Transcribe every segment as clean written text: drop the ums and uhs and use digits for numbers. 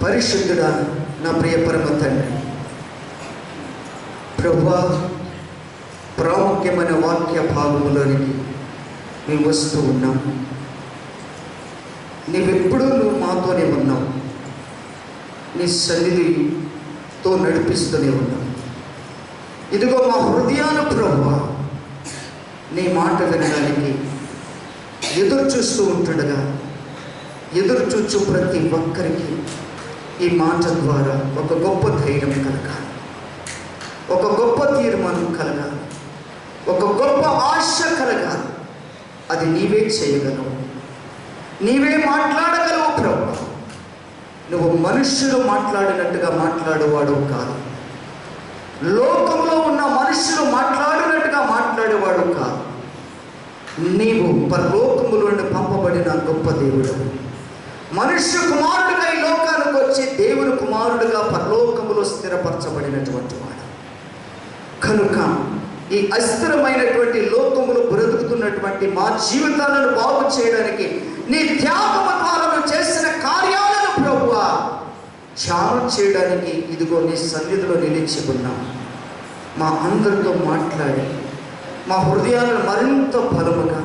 పరిశుద్ధుడా, నా ప్రియ పరమ తండ్రి, ప్రభువా, ప్రాముఖ్యమైన వాక్య భాగంలోనికి మేము వస్తూ ఉన్నాం. నువ్వెప్పుడూ మాతోనే ఉన్నావు, నీ సన్నిధితో నడిపిస్తూనే ఉన్నావు. ఇదిగో మా హృదయాలు ప్రభువా, నీ మాట వినడానికి ఎదురు చూస్తూ ఉంటుండగా, ఎదురు చూచు ప్రతి ఒక్కరికి ఈ మాట ద్వారా ఒక గొప్ప ధైర్యం కలగాలి, ఒక గొప్ప తీర్మానం కలగాలి, ఒక గొప్ప ఆశ కలగాలి. అది నీవే చేయగలవు, నీవే మాట్లాడగలవు ప్రభువా. నువ్వు మనుష్యులు మాట్లాడినట్టుగా మాట్లాడేవాడు కాదు, లోకంలో ఉన్న మనుషులు మాట్లాడినట్టుగా మాట్లాడేవాడు కాదు. నీవు పరలోకములో నుండి పంపబడిన గొప్ప దేవుడు, మనుష్య కుమారుడిగా ఈ లోకానికి వచ్చి దేవుని కుమారుడిగా పరలోకములో స్థిరపరచబడినటువంటి వాడు. కనుక ఈ అస్థిరమైనటువంటి లోకములో బ్రతుకుతున్నటువంటి మా జీవితాలను బాగు చేయడానికి నీ త్యాగము ద్వారా చేసిన కార్యాలను ప్రభువా ధ్యానం చేయడానికి ఇదిగో నీ సన్నిధిలో నిలిచి ఉన్నాం. మా అందరితో మాట్లాడి మా హృదయాలను మరింత బలముగా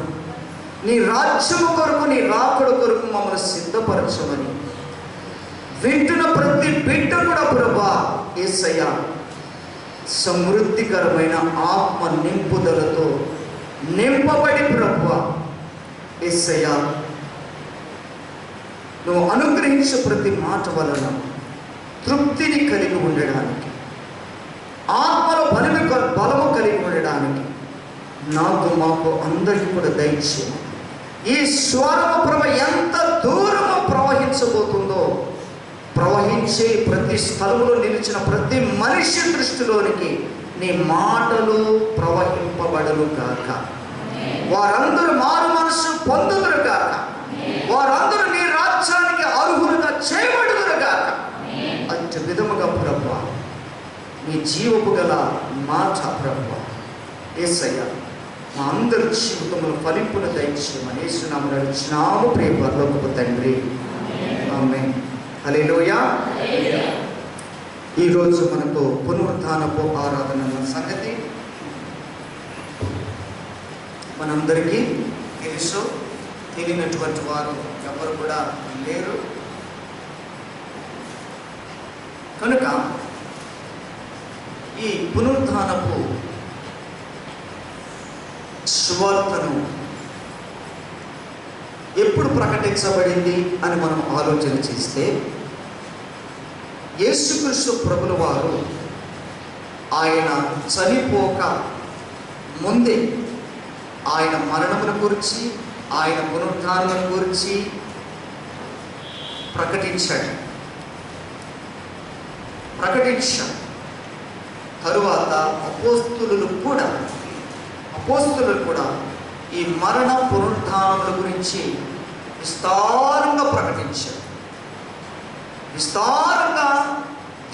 నీ రాజ్యము కొరకు, నీ రాకడ కొరకు మమ్మల్ని సిద్ధపరచమని వింటున్న ప్రతి బిడ్డ కూడా ప్రభువా యేసయ్య సమృద్ధికరమైన ఆత్మ నింపుదలతో నింపబడి ప్రభువా యేసయ్య నువ్వు అనుగ్రహించే ప్రతి మాట వలన తృప్తిని కలిగి ఉండడానికి, ఆత్మలో బలము కలిగి ఉండడానికి నాకు మాకు అందరికీ కూడా దయచేయం. ఈ స్వరము ప్రభ ఎంత దూరము ప్రవహించబోతుందో, ప్రవహించే ప్రతి స్థలంలో నిలిచిన ప్రతి మనిషి దృష్టిలోనికి నీ మాటలు ప్రవహింపబడలు కాక, వారందరూ మారు మనసు పొందుదురు కాక, వారందరూ నీ రాజ్యానికి అర్హులుగా చేయబడుదురు కాక. అతి విధముగా ప్రభువా నీ జీవపు గల మాట ప్రభువా యేసయ్య మా అందరి జీవితంలో ఫలింపును దయచేయమని యేసునామములో అడుగుచున్నాము ప్రియ పరలోకపు తండ్రి, ఆమేన్. హల్లెలూయా. ఈరోజు మనకు పునరుత్థానపు ఆరాధన అన్న సంగతి మనందరికీ తెలుసు. తెలియనటువంటి వారు ఎవరు కూడా లేరు. కనుక ఈ పునరుత్థానపు సువార్తను ఎప్పుడు ప్రకటించబడింది అని మనం ఆలోచన చేస్తే, యేసుక్రీస్తు ప్రభుల వారు ఆయన చనిపోక ముందే ఆయన మరణమును గురించి, ఆయన పునరుత్థానం గురించి ప్రకటించాడు. తరువాత అపోస్తలులు కూడా ఈ మరణ పునరుత్థానముల గురించి విస్తారంగా ప్రకటించారు. విస్తారంగా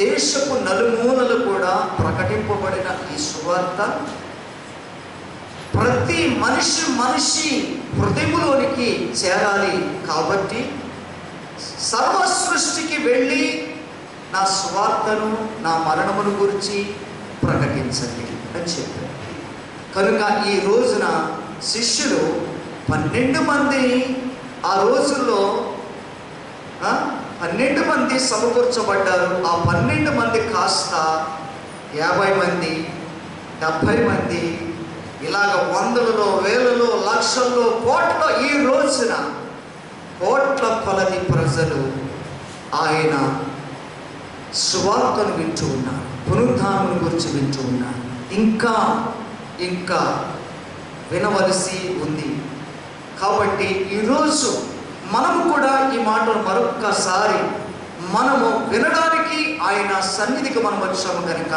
దేశపు నలుమూలలు కూడా ప్రకటింపబడిన ఈ సువార్త ప్రతి మనిషి హృదయంలోనికి చేరాలి. కాబట్టి సర్వ సృష్టికి వెళ్ళి నా సువార్తను, నా మరణమును గురించి ప్రకటించండి అని చెప్పారు. కనుక ఈ రోజున శిష్యులు 12 మంది, ఆ రోజుల్లో 12 మంది సమకూర్చబడ్డారు. ఆ 12 మంది కాస్త 50 మంది, 70 మంది, ఇలాగ వందలలో, వేలలో, లక్షల్లో, కోట్ల, ఈ రోజున కోట్ల కొలది ప్రజలు ఆయన సువార్తను వింటూ ఉన్నారు, పునరుత్థానం గురించి వింటూ ఉన్నారు. ఇంకా వినవలసి ఉంది. కాబట్టి ఈరోజు మనము కూడా ఈ మాటలు మరొక్కసారి మనము వినడానికి ఆయన సన్నిధికి మనం వచ్చాము. కనుక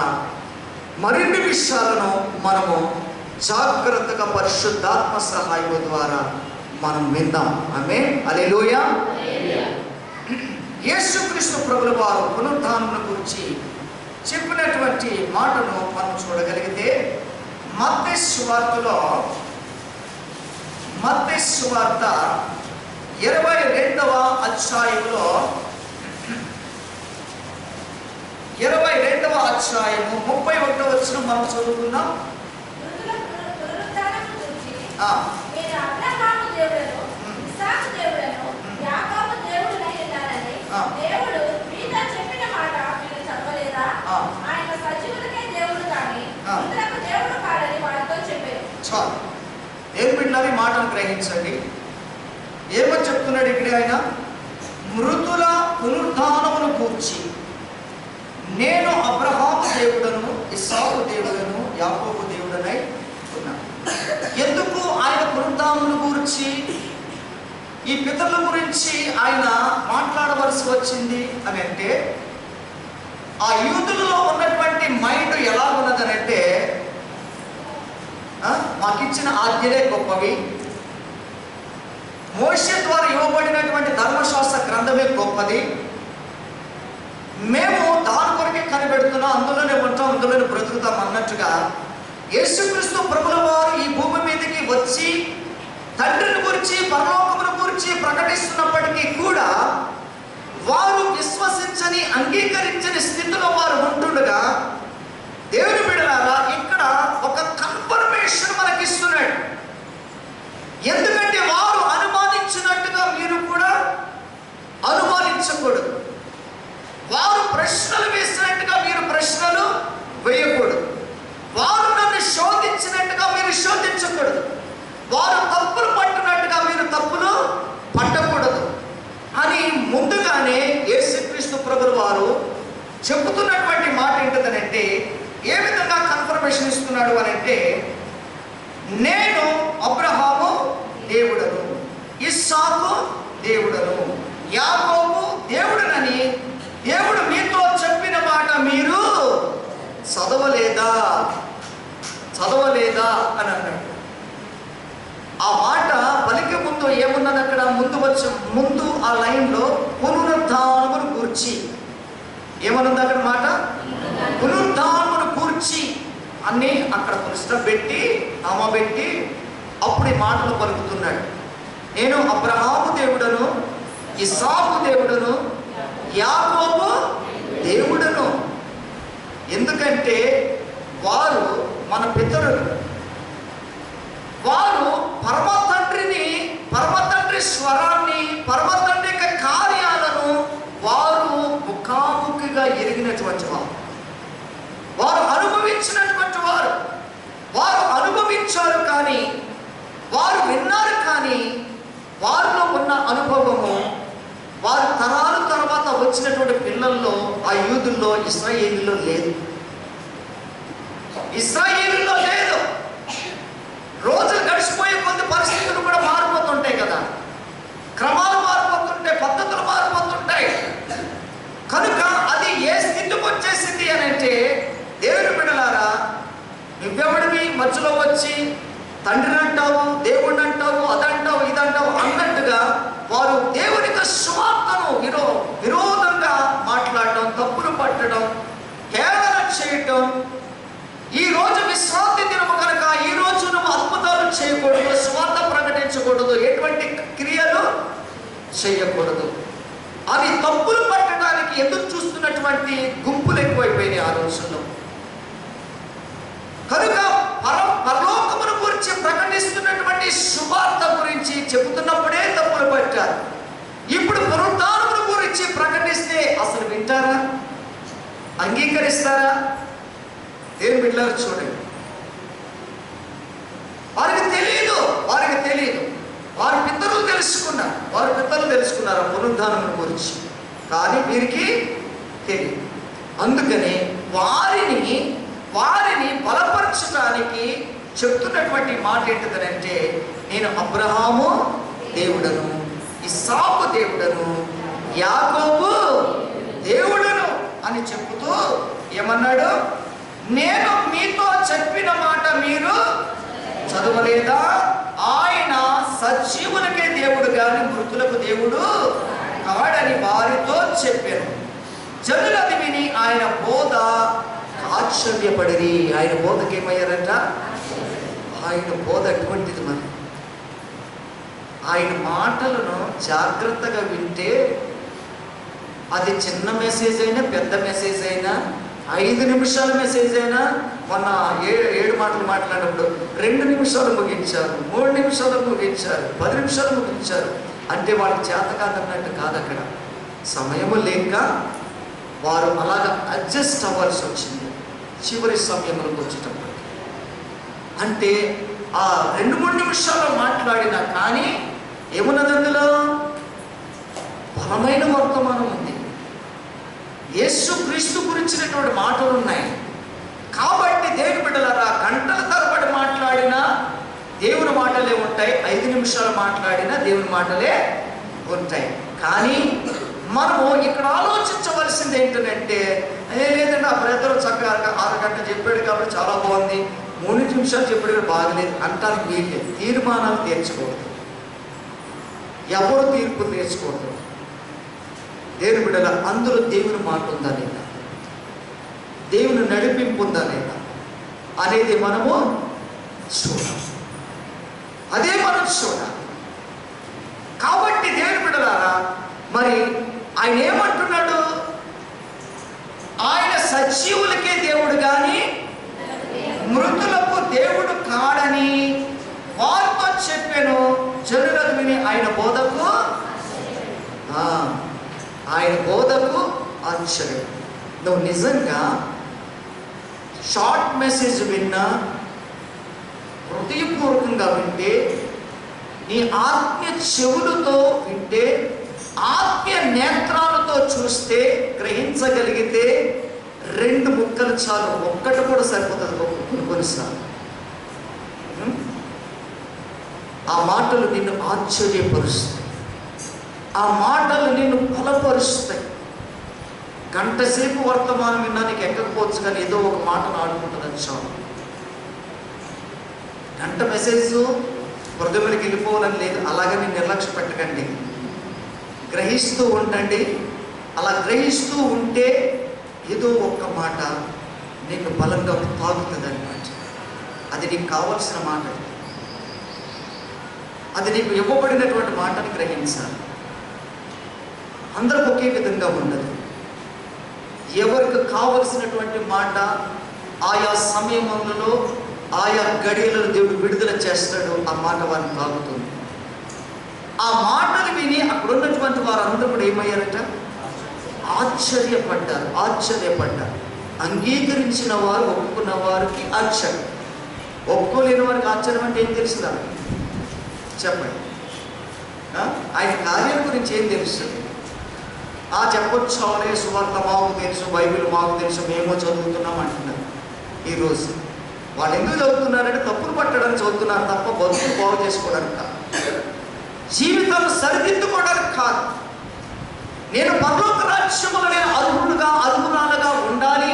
మరిన్ని విషయాలను మనము జాగ్రత్తగా పరిశుద్ధాత్మ సహాయం ద్వారా మనం విందాం. ఆమేన్. హల్లెలూయా. యేసుక్రీస్తు ప్రభుల వారు పునరుత్థానం గురించి చెప్పినటువంటి మాటను మనం చూడగలిగితే మత్తయి సువార్త 22వ అధ్యాయంలో అధ్యాయము 31వ వచనం మనం చదువుకుందాం. చాలు, ఏం బిడ్డలారా, ఈ మాటను గ్రహించండి. ఏమని చెప్తున్నాడు ఇక్కడ ఆయన? మృతుల పునరుద్ధానమును గూర్చి నేను అబ్రహాము దేవుడను, ఇస్సాకు దేవుడను, యాకోబు దేవుడనై ఉన్నాను. ఎందుకు ఆయన పునరుద్ధానమును గూర్చి, ఈ పితరుల గురించి ఆయన మాట్లాడవలసి వచ్చింది అని అంటే, ఆ యూదులలో ఉన్నటువంటి మైండ్ ఎలా ఉన్నదని అంటే, మాకిచ్చిన ఆజ్ఞలే గొప్పవి, మోషే ద్వారా ఇవ్వబడినటువంటి ధర్మశాస్త్ర గ్రంథమే గొప్పది, మేము దాని కొరకే కనిపెడుతున్నాం, అందులోనే ఉంటాం, అందులోనే బ్రతుకుతాం అన్నట్టుగా యేసుక్రీస్తు ప్రభుల వారు ఈ భూమి మీదకి వచ్చి తండ్రిని గురించి, పరలోకమును గురించి ప్రకటిస్తున్నప్పటికీ కూడా వారు విశ్వసించని, అంగీకరించని స్థితిలో వారు ఉంటుండగా, దేవుని బిడ్డలారా, ఇక్కడ ఒక కన్ఫర్మేషన్ మనకిస్తున్నాడు. ఎందుకంటే వారు అనుమానించినట్టుగా మీరు కూడా అనుమానించకూడదు, వారు ప్రశ్నలు వేసినట్టుగా మీరు ప్రశ్నలు వేయకూడదు, వారు నన్ను శోధించినట్టుగా మీరు శోధించకూడదు, వారు తప్పులు పట్టినట్టుగా మీరు తప్పులు పట్టకూడదు అని ముందుగానే యేసుక్రీస్తు ప్రభువు వారు చెబుతున్నటువంటి మాట ఏంటంటే, ఏ విధంగా కన్ఫర్మేషన్ ఇస్తున్నాడు అని అంటే, నేను అబ్రహాము దేవుడను, ఇస్సాకు దేవుడను, యాకోబు దేవుడనని దేవుడు మీతో చెప్పిన మాట మీరు చదవలేదా అని అన్నాడు. ఆ మాట పలికే ముందు ఏమున్నది అక్కడ? ముందు ఆ లైన్లో పునరుద్ధానమును గూర్చి ఏమనుంది అక్కడ మాట? పునరుద్ధానమును గూర్చి అన్ని అక్కడ పుస్తకం పెట్టి, పెట్టి అప్పుడు ఈ మాటలు పలుకుతున్నాడు. నేను అబ్రహాము దేవుడను, ఇస్సాకు దేవుడను, యాకోబు దేవుడను. ఎందుకంటే వారు మన పితరులు, వారు పరమ తండ్రి స్వరాన్ని, పరమ తండ్రి యొక్క కార్యాలను వారు ముఖాముఖిగా ఎరిగినటువంటి వారు అనుభవించినటువంటి వారు అనుభవించారు, కానీ వారు విన్నారు, కానీ వారిలో ఉన్న అనుభవము వారు తరాల తర్వాత వచ్చినటువంటి పిల్లల్లో, ఆ యూదుల్లో, ఇశ్రాయేలీలో లేదు. రోజులు గడిచిపోయే కొద్ది పరిస్థితులు కూడా మారిపోతుంటాయి కదా, క్రమాలు మారిపోతుంటాయి, పద్ధతులు మారిపోతుంటాయి. కనుక అది ఏ స్థితికి వచ్చేసింది అని అంటే, దేవుని బిడ్డలారా, నువ్వెవడివి మధ్యలో వచ్చి తండ్రిని అంటావు, దేవుడిని అంటావు, అదంటావు, ఇదంటావు అన్నట్టుగా వారు దేవుని యొక్క సువార్తను విరోధంగా మాట్లాడడం, తప్పులు పట్టడం, కేవలం చేయటం. ఈ రోజు విశ్రాంతి దినము కనుక ఈ రోజు నువ్వు అద్భుతాలు చేయకూడదు, సువార్త ప్రకటించకూడదు, ఎటువంటి క్రియలు చేయకూడదు అని తప్పులు పట్టడానికి ఎదురు చూస్తున్నటువంటి గుంపులు ఎక్కువైపోయినాయి ఆ రోజుల్లో. కనుక పరలోకమును గురించి ప్రకటిస్తున్నటువంటి సువార్త గురించి చెబుతున్నప్పుడే తప్పులు పట్టారు. ఇప్పుడు పునరుద్ధానమును గురించి ప్రకటిస్తే అసలు వింటారా? అంగీకరిస్తారా? దేవుని బిడ్డలారా చూడండి, వారికి తెలియదు. వారి పితరులు తెలుసుకున్నారు పునరుద్ధానమును గురించి, కానీ వీరికి తెలియదు. అందుకని వారిని బలపరచడానికి చెప్తున్నటువంటి మాట ఏంటిదనంటే, నేను అబ్రహాము దేవుడను, ఇస్సాకు దేవుడను, యాకోబు దేవుడను అని చెబుతూ ఏమన్నాడు? నేను మీతో చెప్పిన మాట మీరు చదవలేదా? ఆయన సజీవులకే దేవుడు గాని మృతులకు దేవుడు కాడని వారితో చెప్పాను. జనులు అది విని ఆయన బోధ ఆశ్చర్యపడిరి. ఆయన బోధకి ఏమయ్యారంట? ఆయన బోధ అటువంటిది. మరి ఆయన మాటలను జాగ్రత్తగా వింటే అది చిన్న మెసేజ్ అయినా పెద్ద మెసేజ్ అయినా 5 నిమిషాల మెసేజ్ అయినా మొన్న 7 మాటలు మాట్లాడినప్పుడు 2 నిమిషాలు ముగించారు, 3 నిమిషాలు ముగించారు, 10 నిమిషాలు ముగించారు. అంటే వాళ్ళకి చేత కాదన్నట్టు కాదు. అక్కడ సమయము లేక వారు అలాగా అడ్జస్ట్ అవ్వాల్సి వచ్చింది చివరి సమయంలోకి వచ్చేటప్పుడు. అంటే ఆ 2-3 నిమిషాలు మాట్లాడినా కానీ ఏమున్నది అందులో? బలమైన వర్తమానం ఉంది. యేసు క్రీస్తు గురించినటువంటి మాటలు ఉన్నాయి. కాబట్టి దేవుని బిడ్డలారా, గంటల తరబడి మాట్లాడినా దేవుని మాటలే ఉంటాయి, 5 నిమిషాలు మాట్లాడినా దేవుని మాటలే ఉంటాయి. కానీ మనము ఇక్కడ ఆలోచించవలసింది ఏంటంటే, లేదంటే ఆ బ్రదర్ చక్కగా 6 గంటలు చెప్పాడు కాబట్టి చాలా బాగుంది, 3 నిమిషాలు చెప్పాడు బాగలేదు అంటానికి వీల్లేదు. తీర్మానాలు తీర్చకూడదు, ఎవరు తీర్పు తీర్చకూడదు. దేవుని బిడ్డల అందులో దేవుని మాట ఉందా లేదా, దేవుని నడిపింపు ఉందా లేదా అనేది మనము చూడాలి. అదే మనం చూడాలి. కాబట్టి దేవుని బిడ్డలారా, మరి ఆయన ఏమంటున్నాడు? ఆయన సజీవులకే దేవుడు కానీ మృతులకు దేవుడు కాడని వారితో చెప్పాను. జనులకు విని ఆయన బోధకు ఆశ్చర్యం. నువ్వు నిజంగా షార్ట్ మెసేజ్ విన్నా, హృదయపూర్వకంగా వింటే, నీ ఆత్మీయ చెవులతో వింటే, ఆత్మీయ నేత్రాలతో చూస్తే, గ్రహించగలిగితే 2 ముక్కలు చాలు, ఒక్కటి కూడా సరిపోతుంది కొన్నిసార్లు. ఆ మాటలు నిన్ను ఆశ్చర్యపరుస్తాయి, ఆ మాటలు నిన్ను బలపరుస్తాయి. గంట సేపు వర్తమానం విన్నా నీకు ఎక్కకపోవచ్చు, కానీ ఏదో ఒక మాటను ఆడుకుంటుంది చాలు. గంట మెసేజ్ హృదయంలోకి వెళ్ళిపోవాలని లేదు. అలాగని నిర్లక్ష్య పెట్టకండి, గ్రహిస్తూ ఉండండి. అలా గ్రహిస్తూ ఉంటే ఏదో ఒక్క మాట నీకు బలంగా తాగుతుంది అన్నమాట. అది నీకు కావలసిన మాట, అది నీకు ఇవ్వబడినటువంటి మాటని గ్రహించాలి. అందరికి ఒకే విధంగా ఉండదు. ఎవరికి కావలసినటువంటి మాట ఆయా సమయంలో, ఆయా గడియలలో దేవుడు విడుదల చేస్తాడు. ఆ మాట వారిని తాగుతుంది. ఆ మాటలు విని అక్కడ ఉన్నటువంటి వారందరూ కూడా ఏమయ్యారట? ఆశ్చర్యపడ్డారు. అంగీకరించిన వారు, ఒప్పుకున్న వారికి ఆశ్చర్యం. ఒప్పుకోలేని వారికి ఆశ్చర్యం అంటే ఏం తెలుసుదా? చెప్పండి. ఆయన కార్యం గురించి ఏం తెలుస్తుంది? చెప్పొచ్చు, అవనే సువార్త మాకు తెలుసు, బైబిల్ మాకు తెలుసు, మేము చదువుతున్నాం అంటున్నారు. ఈరోజు వాళ్ళు ఎందుకు చదువుతున్నారంటే తప్పులు పట్టడానికి చదువుతున్నారు తప్ప బతుకులు బాగు చేసుకోవడానికి కాదు, జీవితాలు సరిదిద్దుకోవడానికి కాదు. నేను పరలోక రాజ్యములో నేను అర్హురాలుగా ఉండాలి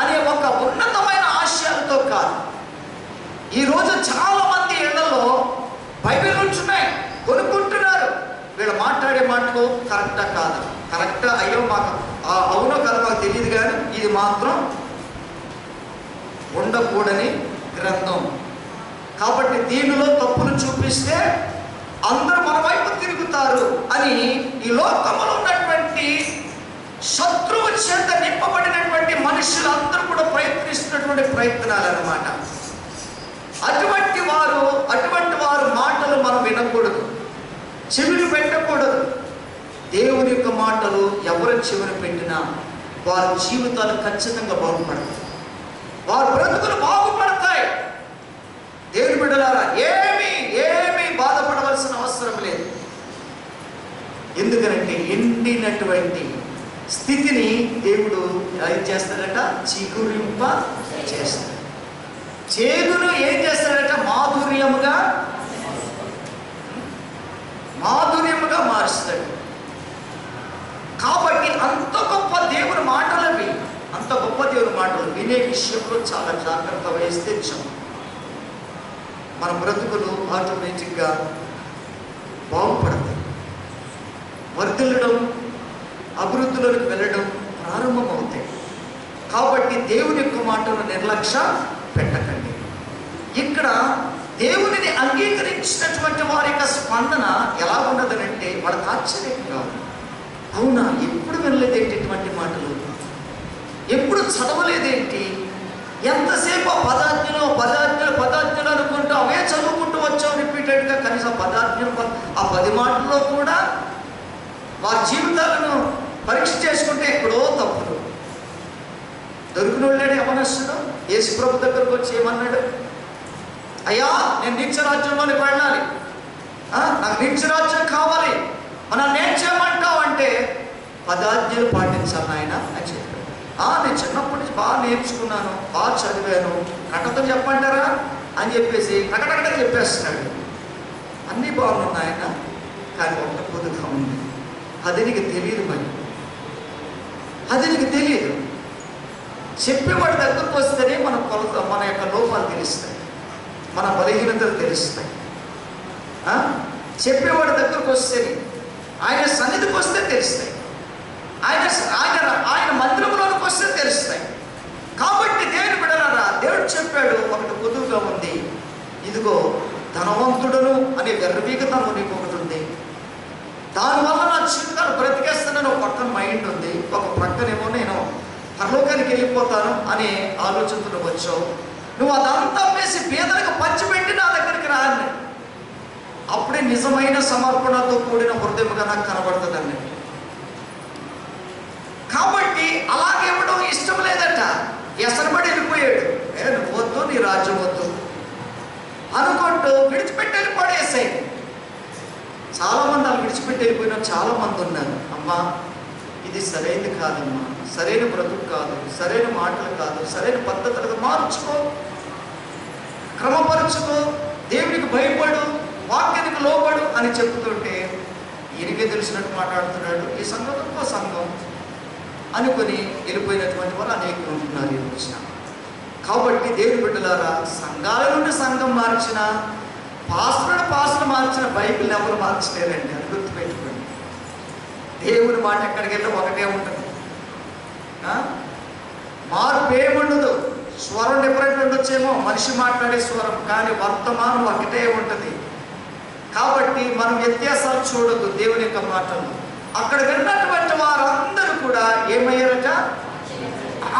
అనే ఒక ఉన్నతమైన ఆశయాలతో కాదు. ఈరోజు చాలా మంది ఇళ్లలో బైబిల్ ఉంటున్నాయి, కొనుక్కుంటున్నారు. వీళ్ళు మాట్లాడే మాటలు కరెక్టా కాదా? కరెక్టా? అయ్యో మాకు అవునో కదా మాకు తెలియదు, కానీ ఇది మాత్రం ఉండకూడని గ్రంథం కాబట్టి దీనిలో తప్పులు చూపిస్తే అందరూ మన వైపు తిరుగుతారు అని ఈ లోకంలో ఉన్నటువంటి శత్రువు చేత నింపబడినటువంటి మనుషులందరూ కూడా ప్రయత్నిస్తున్నటువంటి ప్రయత్నాలు అన్నమాట. అటువంటి వారు మాటలు మనం వినకూడదు, చెవిని పెట్టకూడదు. దేవుని యొక్క మాటలు ఎవరు చెవిని పెట్టినా వారి జీవితాలు ఖచ్చితంగా బాగుపడతాయి, వారి బ్రతుకులు బాగుపడతాయి. దేవుని బిడ్డలారా, ఏమీ బాధపడవలసిన అవసరం లేదు. ఎందుకంటే ఎండినటువంటి స్థితిని దేవుడు ఏం చేస్తాడట? చిగురింప చేస్తాడు. చేదును ఏం చేస్తాడట? మాధుర్యముగా మారుస్తాడు. కాబట్టి అంత గొప్ప దేవుని మాటలు వినే విషయంలో చాలా జాగ్రత్త వహిస్తే మన బ్రతుకులు ఆటోమేటిక్గా బాగుపడతాయి. వర్ధిల్లడం, అభివృద్ధిలోకి వెళ్ళడం ప్రారంభమవుతాయి. కాబట్టి దేవుని యొక్క మాటను నిర్లక్ష్య పెట్టకండి. ఇక్కడ దేవునిని అంగీకరించినటువంటి వారి యొక్క స్పందన ఎలా ఉన్నదనంటే వాళ్ళకి ఆశ్చర్యంగా ఉంది. అవునా, ఎప్పుడు వినలేదు ఇటువంటి మాటలు, ఎప్పుడు చదవలేదేంటి? ఎంతసేపు ఆ పదార్థులు పదార్థులు పదార్థులు అనుకుంటూ అవే చదువుకుంటూ వచ్చావు రిపీటెడ్గా. కనీసం పదార్థులు ఆ 10 మాటల్లో కూడా వారి జీవితాలను పరీక్ష చేసుకుంటే ఎక్కడో తప్పులు. దొరికిన వాళ్ళేడు యవనస్తుడు యేసు ప్రభు దగ్గరకు వచ్చి ఏమన్నాడు? అయ్యా, నేను నిత్యరాజ్యంలోనికి వెళ్ళాలి, నాకు నిత్యరాజ్యం కావాలి, నన్ను ఏం చేయమంటావు అంటే 10 ఆజ్ఞలు పాటించాలి ఆయన అని చెప్పాడు. నేను చిన్నప్పటి నుంచి బాగా నేర్చుకున్నాను, బాగా చదివాను, కట్టతో చెప్పంటారా అని చెప్పేసి కటకట చెప్పేస్తున్నాడు. అన్నీ బాగున్నాయి ఆయన, కానీ ఒక పొదుగా ఉంది. అది నీకు తెలియదు, మరి అది నీకు తెలియదు. చెప్పేవాడి దగ్గరకు వస్తేనే మన మన యొక్క లోపాలు తెలుస్తాయి, మన బలహీనతలు తెలుస్తాయి. చెప్పేవాడి దగ్గరకు వస్తేనే, ఆయన సన్నిధికి వస్తే తెలుస్తాయి, ఆయన ఆయన ఆయన మందిరంలోనికి వస్తే తెలుస్తాయి. కాబట్టి దేవుని బిడ్డలారా, దేవుడు చెప్పాడు ఒకటి పొదువుగా ఉంది. ఇదిగో ధనవంతుడును అనే గర్వీకతనం నీకు ఒకటి ఉంది. దానివల్ల నా జీవితాలు బ్రతికేస్తానని ఒక పక్కన మైండ్ ఉంది, ఒక ప్రక్కనేమో నేను పరలోకానికి వెళ్ళిపోతాను అనే ఆలోచనతో వచ్చావు. నువ్వు అదంతా వేసి పేదలకు పంచిపెట్టి నా దగ్గరికి రాని, అప్పుడే నిజమైన సమర్పణతో కూడిన హృదయముగా నాకు కనబడుతుందండి. కాబట్టి అలాగే ఇవ్వడం ఇష్టం లేదట. ఎసరబడి వెళ్ళిపోయాడు. నువ్వు వద్దు, నీ రాజ్యం వద్దు అనుకుంటూ విడిచిపెట్టి వెళ్ళిపోడేసాయి. చాలామంది అలా విడిచిపెట్టి వెళ్ళిపోయినా చాలామంది ఉన్నారు. అమ్మా, ఇది సరైనది కాదమ్మా, సరైన బ్రతుకు కాదు, సరైన మాటలు కాదు, సరైన పద్ధతులు మార్చుకో, క్రమపరుచుకో, దేవునికి భయపడు, వాక్యానికి లోబడు అని చెప్తుంటే ఈయనకే తెలిసినట్టు మాట్లాడుతున్నాడు. ఈ సంఘం ఇంకో సంఘం అనుకొని వెళ్ళిపోయినటువంటి వాళ్ళు అనేకులు ఉంటున్నారు ఈ రోజున. కాబట్టి దేవుని బిడ్డలారా, సంఘాల నుండి సంఘం మార్చిన, పాస్టర్ మార్చిన బైబిల్ని ఎవరు మార్చలేరండి. అది గుర్తుపెట్టుకోండి. దేవుని మాట ఎక్కడికి వెళ్ళి ఒకటే ఉంటుంది, మార్పు ఏముండదు. స్వరం డిఫరెంట్ ఉండొచ్చేమో, మనిషి మాట్లాడే స్వరం, కానీ వర్తమానం ఒకటే ఉంటుంది. కాబట్టి మనం వ్యత్యాసాలు చూడొద్దు దేవుని యొక్క మాటలు. అక్కడ విన్నటువంటి వారందరూ కూడా ఏమయ్యారట?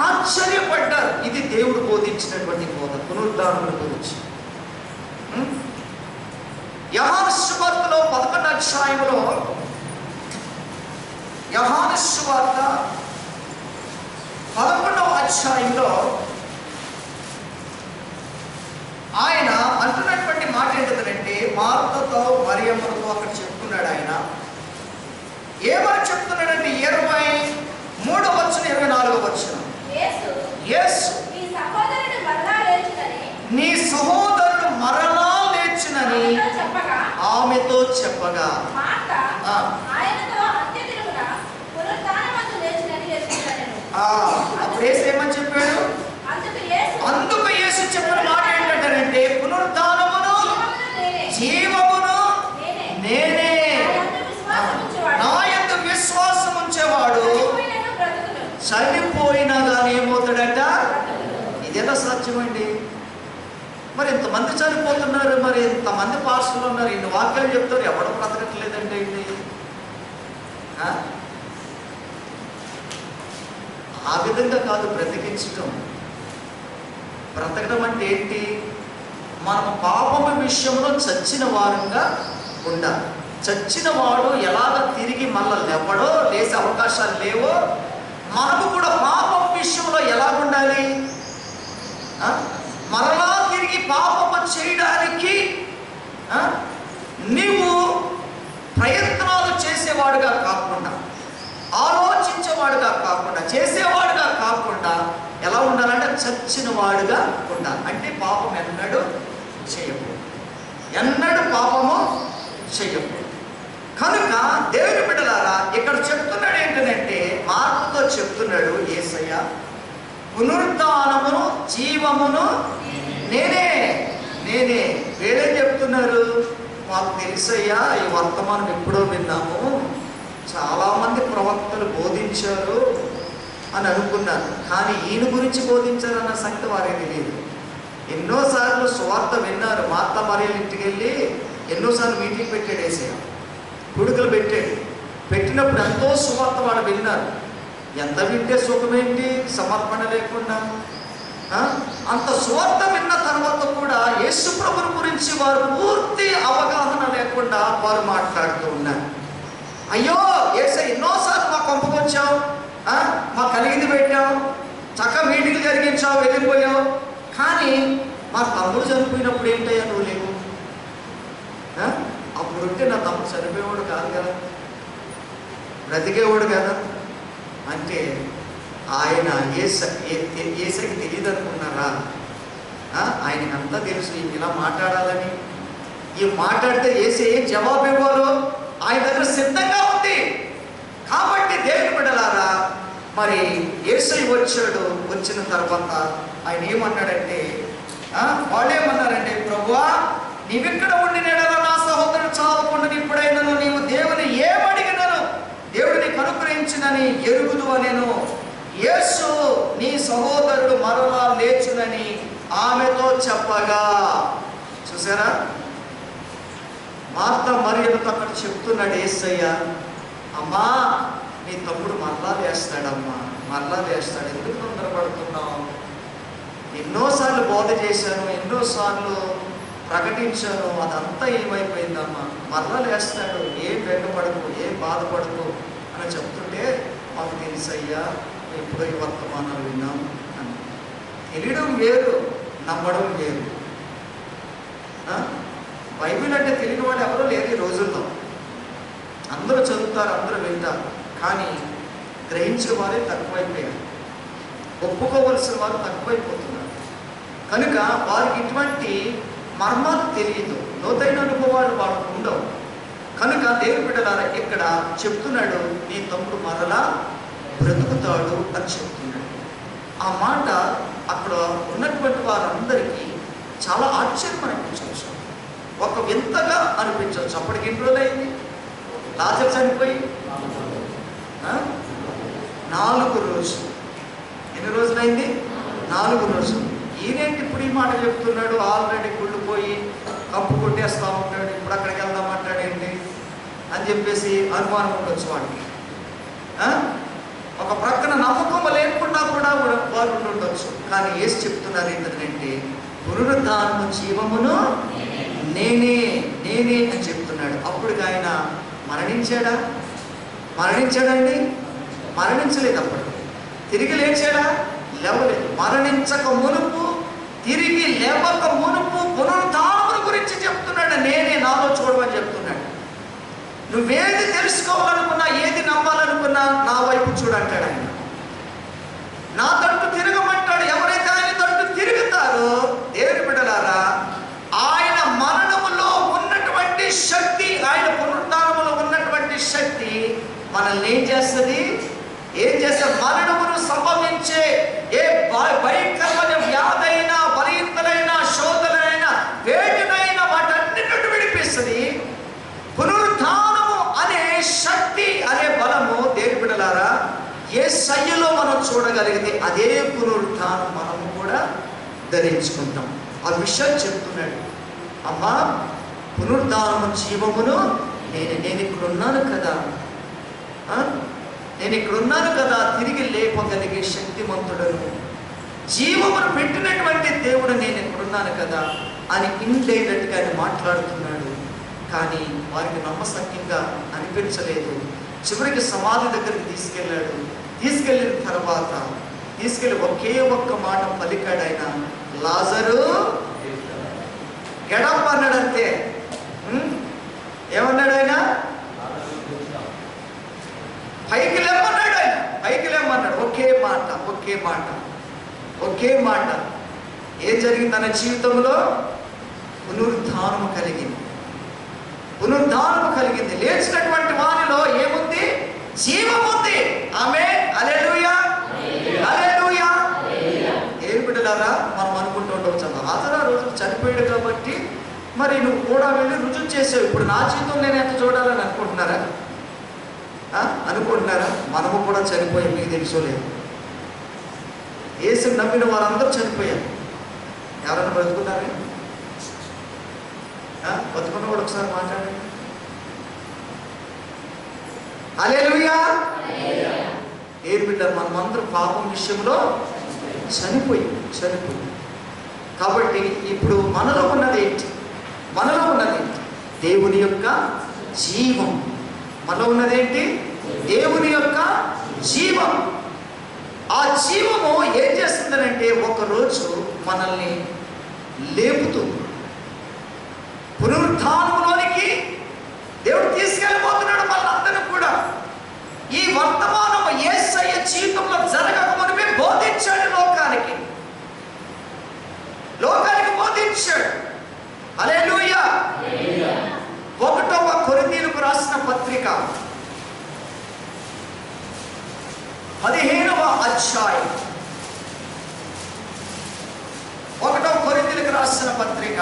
ఆశ్చర్యపడ్డారు. ఇది దేవుడు బోధించినటువంటి బోధ, పునరుద్ధారణను గురించి. యోహాను సువార్తలో 11వ అధ్యాయంలో, యోహాను సువార్త 11వ అధ్యాయంలో ఆయన అంటున్నటువంటి మాట ఏంటంటే, మార్తతో మరియమ్మతో అక్కడ చెప్తున్నాడు. ఆయన ఏమని చెప్తున్నాడంటే 23వ వచనం 24వ వచనం, యేసు నీ సహోదరుడు మరలా లేచునని ఆమెతో చెప్పగా, అప్పుడు యేసు ఏమని చెప్పాడు? అందుకు యేసు చెప్పిన మాట ఏంటంటే, పునరుద్ధానమును జీవమును నేనే, నా యందు విశ్వాసం ఉంచేవాడు చనిపోయినా కానీ ఏమవుతాడట? ఇదేలా సాధ్యమండి? మరి ఇంతమంది చనిపోతున్నారు, మరి ఇంతమంది పాస్టర్లు ఉన్నారు, ఇన్ని వాక్యాలు చెప్తారు, ఎవడో బ్రతకట్లేదండి. ఇది ఆ విధంగా కాదు బ్రతికించటం. బ్రతకడం అంటే ఏంటి? మనం పాపము విషయంలో చచ్చిన వారంగా ఉండాలి. చచ్చిన వాడు ఎలాగ తిరిగి మళ్ళీ లేపడో, లేసే అవకాశాలు లేవో, మనము కూడా పాపం విషయంలో ఎలా ఉండాలి? మరలా తిరిగి పాపము చేయడానికి నీవు ప్రయత్నాలు చేసేవాడుగా కాకుండా, ఆలోచించేవాడుగా కాకుండా, చేసేవాడుగా కాకుండా ఎలా ఉండాలంటే చచ్చిన వాడుగా ఉండాలి. అంటే పాపం ఎన్నడూ చేయకూడదు, ఎన్నడూ పాపము చేయకూడదు. కనుక దేవుని బిడ్డలారా, ఇక్కడ చెప్తున్నాడు ఏంటంటే, మార్పుతో చెప్తున్నాడు యేసయ్య, పునరుద్ధానమును జీవమును నేనే. వీళ్ళేం చెప్తున్నారు? మాకు తెలుసయ్యా, ఈ వర్తమానం ఎప్పుడో విన్నాము, చాలామంది ప్రవక్తలు బోధించారు అని అనుకున్నారు, కానీ ఈయన గురించి బోధించారన్న సంగతి వారికి తెలియదు. ఎన్నోసార్లు సువార్త విన్నారు. మార్త మరియల ఇంటికి వెళ్ళి ఎన్నోసార్లు మీటింగ్ పెట్టాడు యేసయ్య, కొడుకులు పెట్టాడు. పెట్టినప్పుడు ఎంతో సువార్త వాళ్ళు విన్నారు. ఎంత వింటే సుఖమేంటి సమర్పణ లేకుండా? అంత సువార్త విన్న తర్వాత కూడా యేసు ప్రభుని గురించి వారు పూర్తి అవగాహన లేకుండా వారు మాట్లాడుతూ ఉన్నారు. అయ్యో యేసయ్య ఎన్నోసార్లు మా కొంపకొచ్చావు, మా కలిగింది పెట్టావు, చక్కగా మీటింగ్లు జరిగించావు, వెళ్ళిపోయావు, కానీ మా తమ్ముడు చనిపోయినప్పుడు ఏంటయ్యా నువ్వు లేవు? అప్పుడుంటే నా తమ్ముడు చనిపోయేవాడు కాదు కదా, బ్రతికేవాడు కదా అంటే ఆయన యేసయ్యకి తెలియదు అనుకున్నారా? ఆయనకి అంతా తెలుసు ఇలా మాట్లాడాలని. ఈ మాట్లాడితే యేసయ్య ఏం జవాబు ఇవ్వాలో ఆయన దగ్గర సిద్ధంగా ఉంది. కాబట్టి దేవుని బిడ్డలారా, మరి యేసయ్య వచ్చాడు. వచ్చిన తర్వాత ఆయన ఏమన్నాడంటే, వాళ్ళు ఏమన్నారంటే, ప్రభువా నీవిక్కడ ఉండి నేడల నా సహోదరుడు చావకుండా ఇప్పుడైనాను నీవు దేవుని ఏమడిగినను దేవుడు నీకు అనుగ్రహించినని ఎరుగుదు అనేను. యేసు నీ సహోదరుడు మరలా లేచునని ఆమెతో చెప్పగా, చూసారా, మార్త మరియలతో అక్కడ చెప్తున్నాడు యేసయ్య, అమ్మా నీ తమ్ముడు మరలా లేస్తాడమ్మా, మరలా లేస్తాడు, ఎందుకు తొందరపడుతున్నావు? ఎన్నోసార్లు బోధ చేశాను, ఎన్నోసార్లు ప్రకటించాను, అదంతా ఏమైపోయిందమ్మా, మరలా లేస్తాడు, ఏం వెంటపడకు, ఏం బాధపడకు అని చెప్తుంటే, మాకు తెలుసయ్యా, ఎప్పుడో ఈ వర్తమానాలు విన్నాం అని. తెలియడం వేరు, నమ్మడం వేరు. బైబిల్ అంటే తెలియని వాడు ఎవరో లేరు ఈ రోజుల్లో. అందరూ చదువుతారు, అందరూ వింటారు, కానీ గ్రహించే వారే తక్కువైపోయారు, ఒప్పుకోవలసిన వారు తక్కువైపోతున్నారు. కనుక వారికి ఇటువంటి మర్మాలు తెలియదు, లోతైన అనుభవాలు వాళ్ళకు ఉండవు. కనుక దేవుని బిడ్డలారా ఇక్కడ చెప్తున్నాడు, నీ తమ్ముడు మరలా బ్రతుకుతాడు అని చెప్తున్నాడు. ఆ మాట అక్కడ ఉన్నటువంటి వారందరికీ చాలా ఆశ్చర్యం అనిపించవచ్చు, ఒక వింతగా అనిపించవచ్చు. అప్పటికి ఎన్ని రోజులైంది లాజరు చనిపోయి? 4 రోజులు. ఎన్ని రోజులైంది? 4 రోజులు. ఈయనేంటి ఇప్పుడు ఈ మాట చెప్తున్నాడు? ఆల్రెడీ కుళ్ళిపోయి కప్పు కొట్టేస్తూ ఉంటాడు, ఇప్పుడు అక్కడికి వెళ్దామంటాడేంటి అని చెప్పేసి అనుమానం ఉండొచ్చు వాడికి. ఒక ప్రక్కన నమ్మకం లేకుండా కూడా వారు ఉండొచ్చు. కానీ ఏసి చెప్తున్నారు ఏంటంటే, పునరుద్ధానము జీవమును నేనే నేనే అని చెప్తున్నాడు. అప్పుడు ఆయన మరణించాడా? మరణించాడండి? మరణించలేదు. అప్పుడు తిరిగి లేచాడా? లేవలేదు. మరణించక మునుపు, తిరిగి లేవక మునుపు పునరుద్ధానముల గురించి చెప్తున్నాడు. నేనే, నాలో చూడమని చెప్తున్నాడు. నువ్వేది తెలుసుకోవాలనుకున్నా, ఏది నమ్మాలనుకున్నా నా వైపు చూడంటాడు ఆయన. నా తట్టు తిరగమంటాడు. ఎవరైతే ఆయన తట్టు తిరుగుతారో దేవుని బిడ్డలారా, ఆయన మరణములో ఉన్నటువంటి శక్తి, ఆయన పునరుద్ధానములో ఉన్నటువంటి శక్తి మనల్ని ఏం చేస్తుంది? ఏం చేస్తారు? మరణమును సంభవించే ఏ భయంకరమైన వ్యాధైనా, బలహీనతలైనా, శోధనైనా, వేటినైనా వాటన్నిటి నుండి విడిపిస్తుంది. పునరుద్ధానము అనే శక్తి, అనే బలము దేవుని బిడ్డలారా యేసయ్యలో మనం చూడగలిగితే అదే పునరుద్ధానం మనము కూడా ధరించుకుంటాం. ఆ విషయం చెప్తున్నాడు. అమ్మా పునరుద్ధానము జీవమును నేను ఇక్కడ ఉన్నాను కదా, నేను ఇక్కడ ఉన్నాను కదా, తిరిగి లేపగలిగే శక్తిమంతుడను, జీవమును పెట్టినటువంటి దేవుడు నేను ఇక్కడున్నాను కదా అని ఇండైరెక్ట్గా ఆయన మాట్లాడుతున్నాడు. కానీ వారికి నమ్మసక్యంగా అనిపించలేదు. చివరికి సమాధి దగ్గరికి తీసుకెళ్ళాడు. తీసుకెళ్ళిన తర్వాత ఒకే ఒక్క మాట పలికాడు ఆయన, లాజరు గెడప్ అన్నాడంతే. ఏమన్నాడు ఆయన? పైకి లేమన్నాడు. ఆయన పైకి లేమన్నాడు. ఒకే మాట, ఒకే మాట, ఒకే మాట. ఏం జరిగింది తన జీవితంలో? పునరుద్ధానము కలిగింది. పునరుద్ధానము కలిగింది. లేచినటువంటి వారిలో ఏముంది? జీవం ఉంది. ఆమేన్, హల్లెలూయా, హల్లెలూయా. ఏం బిడ్డలారా, మనం అనుకుంటూ ఉండవచ్చు, లాజరు ఆ రోజు చనిపోయాడు కాబట్టి మరి నువ్వు కూడా వెళ్ళి రుజువు చేసావు, ఇప్పుడు నా జీవితం నేను ఎంత చూడాలని అనుకుంటున్నారా? అనుకుంటున్నారా? మనము కూడా చనిపోయాం, మీకు తెలుసుకోలేదు. యేసుని నమ్మిన వారందరూ చనిపోయారు. ఎవరైనా బ్రతుకున్నారే? బతుకున్న కూడా ఒకసారి మాట్లాడండి. హల్లెలూయా. ఏం బిడ్డ మనమందరూ పాపం విషయంలో చనిపోయి. కాబట్టి ఇప్పుడు మనలో ఉన్నది ఏంటి? దేవుని యొక్క జీవం. మనలో ఉన్నదేంటి? దేవుని యొక్క జీవం. ఆ జీవము ఏం చేస్తుందనంటే ఒకరోజు మనల్ని లేపుతుంది. పునరుత్థానంలోనికి దేవుడు తీసుకెళ్ళిపోతున్నాడు మనందరూ కూడా. ఈ వర్తమానం యేసయ్య జీవితంలో జరగక మునిపే బోధించాడు లోకానికి బోధించాడు. హల్లెలూయా. 1వ కొరింథీయులకు రాసిన పత్రిక 15వ అధ్యాయం. 1వ కొరింథీయులకు రాసిన పత్రిక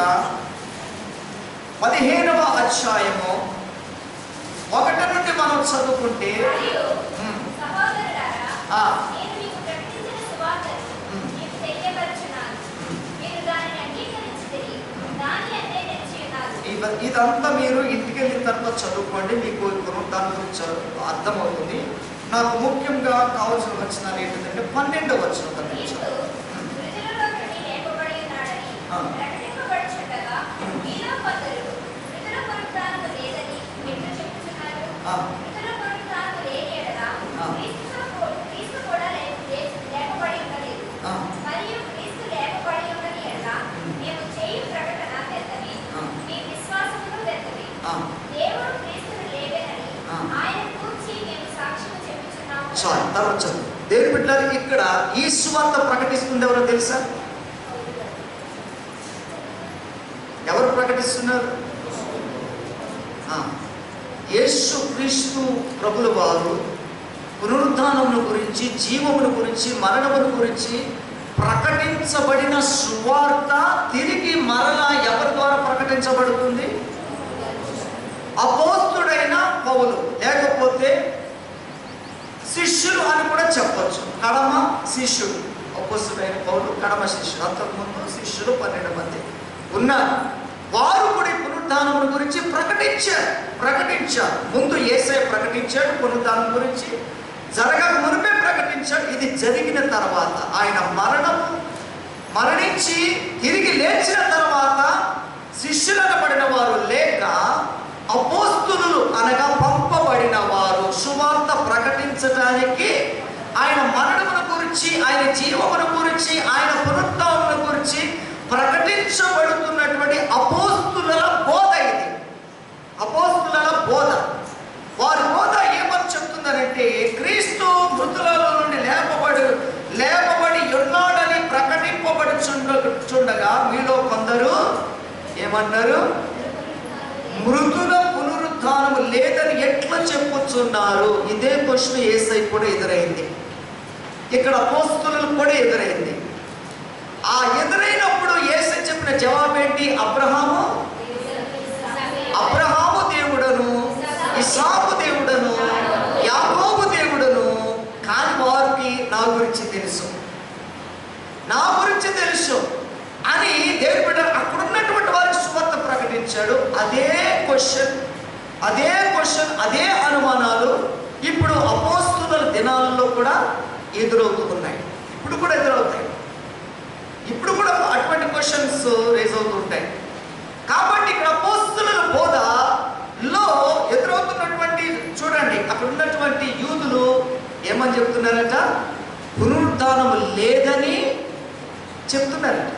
15వ అధ్యాయము 1 నుండి మనం చదువుకుంటే, ఇదంతా మీరు ఇంటికి వెళ్ళిన తర్వాత చదువుకోండి, మీకు దాని గురించి అర్థమవుతుంది. నాకు ముఖ్యంగా కావాల్సిన వచనాలు ఏంటంటే 12వ వచనం కనిపించాలి. తర్వాత దేవుని బిడ్డలారా, ఇక్కడ ఈ సువార్త ప్రకటిస్తుంది ఎవరో తెలుసా? ఎవరు ప్రకటిస్తున్నారు? యేసు క్రీస్తు ప్రభుల వారు పునరుద్ధానమును గురించి, జీవమును గురించి, మరణమును గురించి ప్రకటించబడిన సువార్త తిరిగి మరలా ఎవరి ద్వారా ప్రకటించబడుతుంది? అపోస్తుడైన పౌలు, లేకపోతే శిష్యులు అని కూడా చెప్పచ్చు. కడమ శిష్యుడు. అపోస్తుడైన పౌలు కడమ శిష్యుడు. అంతకుముందు శిష్యులు 12 మంది ఉన్నారు. వారు కూడా పునరుద్ధానం గురించి ప్రకటించారు. ముందు యేసయ్య ప్రకటించాడు, పునరుద్ధానం గురించి జరగక మునిపే ప్రకటించాడు. ఇది జరిగిన తర్వాత, ఆయన మరణించి తిరిగి లేచిన తర్వాత శిష్యులనబడిన వారు లేక అపోస్తులు అనగా పంపబడిన వారు సువార్త ప్రకటించడానికి, ఆయన మరణమును గురించి, ఆయన జీవమును గురించి, ఆయన పునరుత్థానమును గురించి ప్రకటించబడుతున్నటువంటి అపోస్తుల బోధ. ఇది అపోస్తుల బోధ. వారి బోధ ఏమని చెప్తుందనంటే, క్రీస్తు మృతులలో నుండి లేపబడి ఉన్నాడని ప్రకటింపబడుచుండగా మీలో కొందరు ఏమన్నారు? మృతుల పునరుద్ధానము లేదని ఎట్లా చెప్పుచున్నారు? ఇదే క్వశ్చన్ యేసయ్య కూడా ఎదురైంది, ఇక్కడ అపోస్తులకు కూడా ఎదురైంది. ఆ ఎదురైనప్పుడు యేసయ్య చెప్పిన జవాబు ఏంటి? అబ్రహాము దేవుడను, ఇస్సాకు దేవుడను, యాకోబు దేవుడను, కానీ వారికి నా గురించి తెలుసు అని దేవుడి బిడ్డ అక్కడున్నటువంటి వారికి సువార్త ప్రకటించాడు. అదే క్వశ్చన్, అదే అనుమానాలు ఇప్పుడు అపోస్తుల దినాలలో కూడా ఎదురవుతున్నాయి. ఇప్పుడు కూడా ఎదురవుతాయి. ఇప్పుడు కూడా అటువంటి క్వశ్చన్స్ రేజ్ అవుతుంటాయి. కాబట్టి ఇక్కడ అపోస్తుల బోధలో ఎదురవుతున్నటువంటి, చూడండి, అక్కడ ఉన్నటువంటి యూదులు ఏమని చెప్తున్నారట? పునరుద్ధానము లేదని చెప్తున్నారట.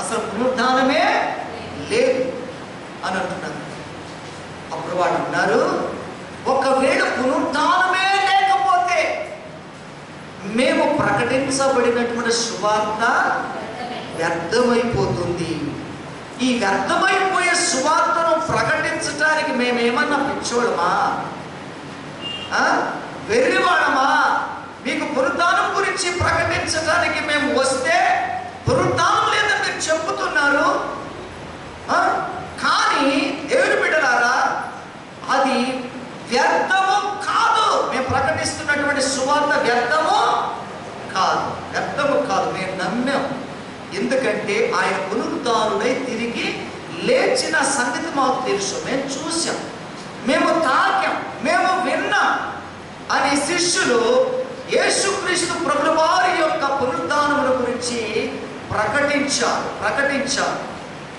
అసలు పునరుద్ధానమే లేదు అని అంటున్నారు. అప్పుడు వాడు అన్నారు, ఒకవేళ పునరుద్ధానమే లేకపోతే మేము ప్రకటించబడినటువంటి సువార్త వ్యర్థమైపోతుంది. ఈ వ్యర్థమైపోయే సువార్తను ప్రకటించడానికి మేమేమన్నా పిచ్చోడమా, వెర్రివాడమా? మీకు పునరుద్ధానం గురించి ప్రకటించడానికి మేము వస్తే పునరుద్ధానం లేదని మీరు చెప్పుతున్నారు. కానీ దేవుని బిడ్డలారా, అది వ్యర్థము కాదు. మేము ప్రకటిస్తున్నటువంటి సువార్త వ్యర్థము కాదు. మేము నమ్మాం. ఎందుకంటే ఆయన పునరుద్ధానుడై తిరిగి లేచిన సంగతి మాకు తెలుసు, మేము చూసాం, మేము తాకాం, మేము విన్నాం అని శిష్యులు యేసుక్రీస్తు ప్రభువు వారి యొక్క పునరుద్ధానముల గురించి ప్రకటించారు.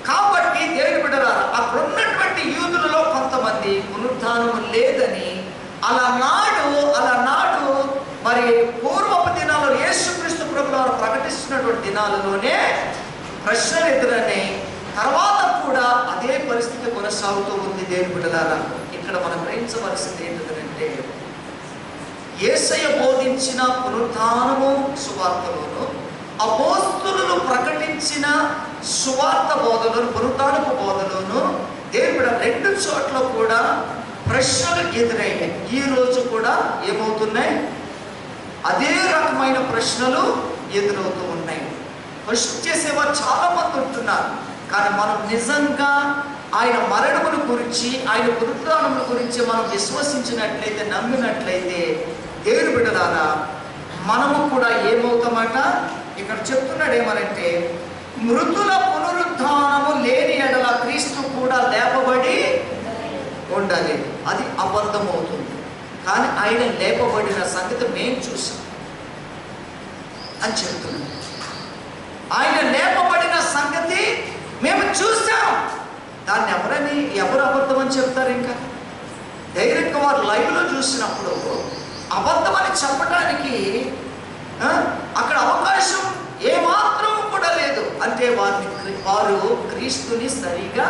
కాబట్టి దేవుని బిడ్డలారా, అక్కడ ఉన్నటువంటి యూదులలో కొంతమంది పునరుద్ధానము లేదని అలనాడు మరి పూర్వపు దినాల్లో యేసుక్రీస్తు ప్రభువు వారు ప్రకటిస్తున్నటువంటి దినాలలోనే ప్రశ్నలు ఎదురని, తర్వాత కూడా అదే పరిస్థితి కొనసాగుతూ ఉంది. దేవుని బిడ్డలారా, ఇక్కడ మనం గ్రహించవలసింది ఏంటంటే, యేసయ్య బోధించిన పునరుద్ధానము సువార్తలోను, అపోస్తలులు ప్రకటించిన సువార్త బోధలోను, పునరుద్ధానపు బోధలోను దేవుడు రెండు చోట్ల కూడా ప్రశ్నలు ఎదురయ్యాయి. ఈ రోజు కూడా ఏమవుతున్నాయి? అదే రకమైన ప్రశ్నలు ఎదురవుతూ ఉన్నాయి. క్వశ్చన్ చేసేవారు చాలా మంది ఉంటున్నారు. కానీ మనం నిజంగా ఆయన మరణముల గురించి, ఆయన పునరుద్ధానముల గురించి మనం విశ్వసించినట్లయితే, నమ్మినట్లయితే, దేవుని బిడ్డలారా, మనము కూడా ఏమవుతామట? ఇక్కడ చెప్తున్నాడు ఏమనంటే, మృతుల పునరుద్ధానము లేని ఎడల క్రీస్తు కూడా లేపబడి ఉండాలి. అది అబద్ధం అవుతుంది. కానీ ఆయన లేపబడిన సంగతి మేము చూసాం అని చెప్తున్నాం. ఆయన లేపబడిన సంగతి మేము చూసాం. దాన్ని ఎవరు అబద్ధం అని చెప్తారు? ఇంకా డైరెక్ట్గా వారు లైవ్లో చూసినప్పుడు అబద్ధం అని చెప్పడానికి అక్కడ అవకాశం ఏమాత్రం కూడా లేదు. అంటే వారు క్రీస్తుని సరిగా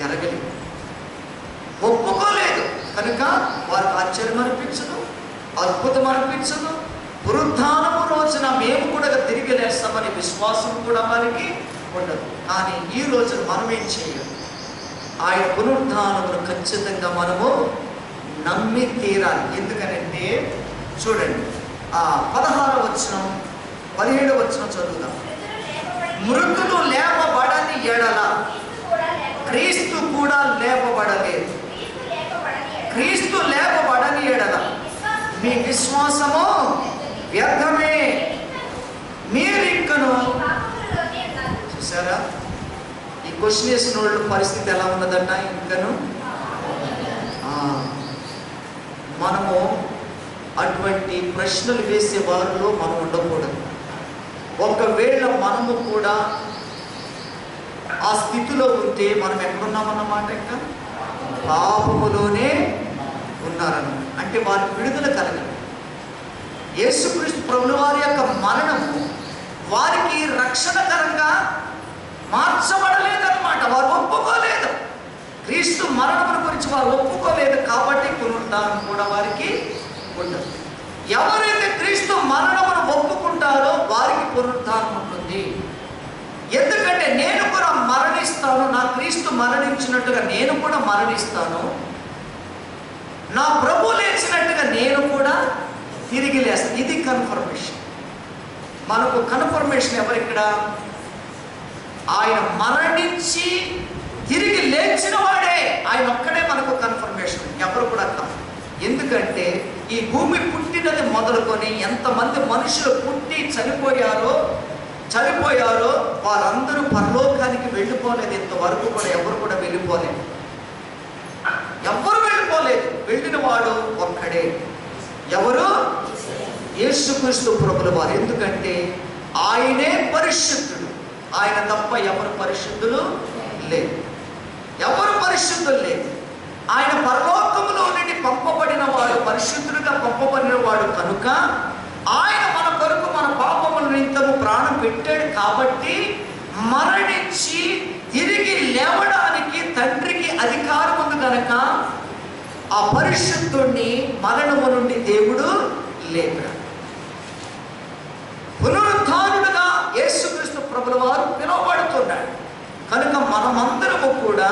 ఎరగలేదు, ఒప్పుకోలేదు. కనుక వారికి ఆశ్చర్యం అనిపించదు, అద్భుతం అనిపించదు. పునరుద్ధానము రోజున మేము కూడా తిరిగి లేస్తామని విశ్వాసం కూడా వారికి ఉండదు. కానీ ఈ రోజున మనం ఏం చేయాలి? ఆయన పునరుద్ధానమును ఖచ్చితంగా మనము నమ్మి తీరాలి. ఎందుకనంటే చూడండి, 16వ వచనం 17వ వచనం చదువుదాం. మృతులు లేపబడని ఎడల క్రీస్తు కూడా లేపబడలేదు. క్రీస్తు లేపబడని ఎడల మీ విశ్వాసము వ్యర్థమే, మీరింకను. చూసారా, ఈ క్వశ్చన్ వేసిన వాళ్ళ పరిస్థితి ఎలా ఉన్నదన్న? ఇంకను మనము అటువంటి ప్రశ్నలు వేసే వారిలో మనం ఉండకూడదు. ఒకవేళ మనము కూడా ఆ స్థితిలో ఉంటే మనం ఎక్కడున్నామన్నమాట? ఇంకా పాపములోనే ఉన్నారన్నమాట. అంటే వారికి విడుదల కలగదు. యేసుక్రీస్తు ప్రభువు వారి యొక్క మరణము వారికి రక్షణకరంగా మార్చబడలేదన్నమాట. వారు ఒప్పుకోలేదు. క్రీస్తు మరణముల గురించి వారు ఒప్పుకోలేదు. కాబట్టి పునరుద్ధానం కూడా వారికి ఉండదు. ఎవరైతే క్రీస్తు మరణమును ఒప్పుకుంటారో వారికి పునరుద్ధానం ఉంటుంది. ఎందుకంటే నేను కూడా మరణిస్తాను, నా క్రీస్తు మరణించినట్టుగా నేను కూడా మరణిస్తాను, నా ప్రభు లేచినట్టుగా నేను కూడా తిరిగి లేస్తాను. ఇది కన్ఫర్మేషన్. మనకు కన్ఫర్మేషన్ ఎవరిక్కడ? ఆయన మరణించి తిరిగి లేచిన వాడే, ఆయన ఒక్కడే మనకు కన్ఫర్మేషన్. ఎవరు కూడా కాదు. ఎందుకంటే ఈ భూమి పుట్టినది మొదలుకొని ఎంతమంది మనుషులు పుట్టి చనిపోయారో వారందరూ పరలోకానికి వెళ్ళిపోలేదు. ఇంతవరకు కూడా ఎవరు కూడా వెళ్ళిపోలేదు. వెళ్ళిన వాడు ఒక్కడే. ఎవరు? యేసుక్రీస్తు ప్రభువు వారు. ఎందుకంటే ఆయనే పరిశుద్ధుడు. ఆయన తప్ప ఎవరు పరిశుద్ధులు లేదు. ఎవరు పరిశుద్ధులు లేదు. ఆయన పరలోకములో నుండి పంపబడిన వాడు, పరిశుద్ధుడిగా పంపబడిన వాడు. కనుక ఆయన మన కొరకు మన పాపముల నిమిత్తము ప్రాణం పెట్టాడు. కాబట్టి మరణించి తిరిగి లేవడానికి తండ్రికి అధికారం ఉంది. కనుక ఆ పరిశుద్ధుడిని మరణము నుండి దేవుడు లేపాడు. పునరుద్ధానుడుగా యేసుక్రీస్తు ప్రభువు వారు పిలువబడుతున్నాడు. కనుక మనమందరము కూడా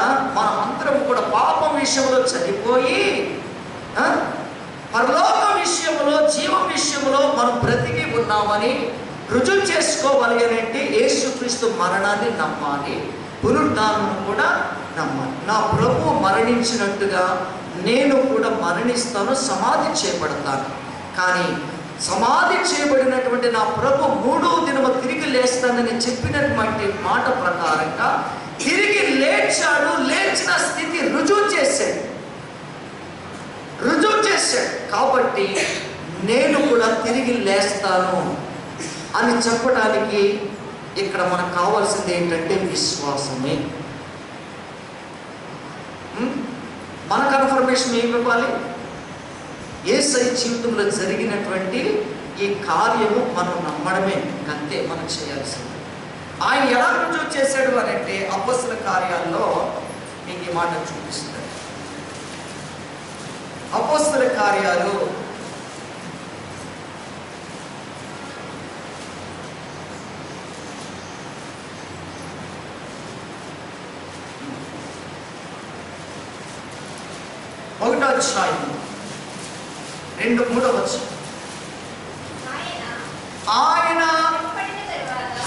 పాపం విషయంలో చనిపోయి పరలోక విషయంలో, జీవం విషయంలో మనం బ్రతికి ఉన్నామని రుజువు చేసుకోవాలి. అంటే యేసుక్రీస్తు మరణాన్ని నమ్మాలి, పునరుద్ధానం కూడా నమ్మాలి. నా ప్రభు మరణించినట్టుగా నేను కూడా మరణిస్తాను, సమాధి చేయబడతాను. కానీ సమాధి చేయబడినటువంటి నా ప్రభు 3వ దినము తిరిగి లేస్తానని చెప్పినటువంటి మాట ప్రకారంగా తిరిగి లేచాడు. లేచిన స్థితి రుజువు చేశాడు. కాబట్టి నేను కూడా తిరిగి లేస్తాను అని చెప్పడానికి ఇక్కడ మనకు కావాల్సింది ఏంటంటే విశ్వాసమే. మన కన్ఫర్మేషన్ ఏమి ఇవ్వాలి? యేసయ్య జీవితంలో జరిగినటువంటి ఈ కార్యము మనం నమ్మడమే, అంతే మనం చేయాల్సింది. ఆయన ఎలా రుజువు చేశాడు అని అంటే అపొస్తలుల కార్యాల్లో మీకు ఈ మాట చూపిస్తాడు. అపొస్తలుల కార్యాలు 1వ అధ్యాయం 2-3 వచనం. ఆయన